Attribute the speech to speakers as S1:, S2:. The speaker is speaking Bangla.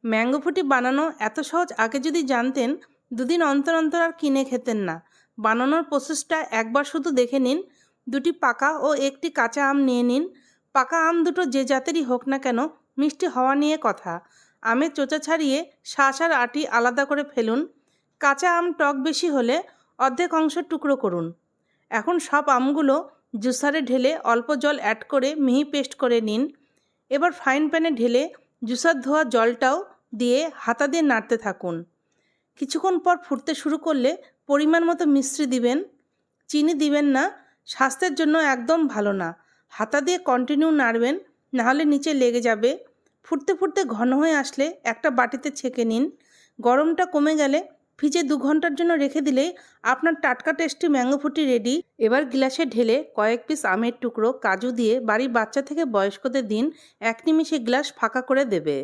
S1: ম্যাঙ্গো ফুটি বানানো এত সহজ আগে যদি জানতেন দুদিন অন্তর অন্তর আর কিনে খেতেন না। বানানোর প্রসেসটা একবার শুধু দেখে নিন। দুটি পাকা ও একটি কাঁচা আম নিয়ে নিন। পাকা আম দুটো যে জাতেরই হোক না কেন মিষ্টি হওয়া নিয়ে কথা। আমের চোচা ছাড়িয়ে শাঁস আর আটি আলাদা করে ফেলুন। কাঁচা আম টক বেশি হলে অর্ধেক অংশ টুকরো করুন। এখন সব আমগুলো জুসারে ঢেলে অল্প জল অ্যাড করে মিহি পেস্ট করে নিন। এবার ফ্রাইং প্যানে ঢেলে জুসার ধোয়া জলটাও দিয়ে হাতা দিয়ে নাড়তে থাকুন। কিছুক্ষণ পর ফুটতে শুরু করলে পরিমাণ মতো মিশ্রি দিবেন। চিনি দিবেন না, স্বাস্থ্যের জন্য একদম ভালো না। হাতা দিয়ে কন্টিনিউ নাড়বেন, নাহলে নিচে লেগে যাবে। ফুটতে ফুটতে ঘন হয়ে আসলে একটা বাটিতে ছেঁকে নিন। গরমটা কমে গেলে ফ্রিজে 2 ঘন্টার জন্য রেখে দিলেই আপনার টাটকা টেস্টি ম্যাঙ্গো ফুটি রেডি। এবার গ্লাসে ঢেলে কয়েক পিস আমের টুকরো, কাজু দিয়ে বাড়ির বাচ্চা থেকে বয়স্কদের দিন, এক নিমিষে গ্লাস ফাঁকা করে দেবে।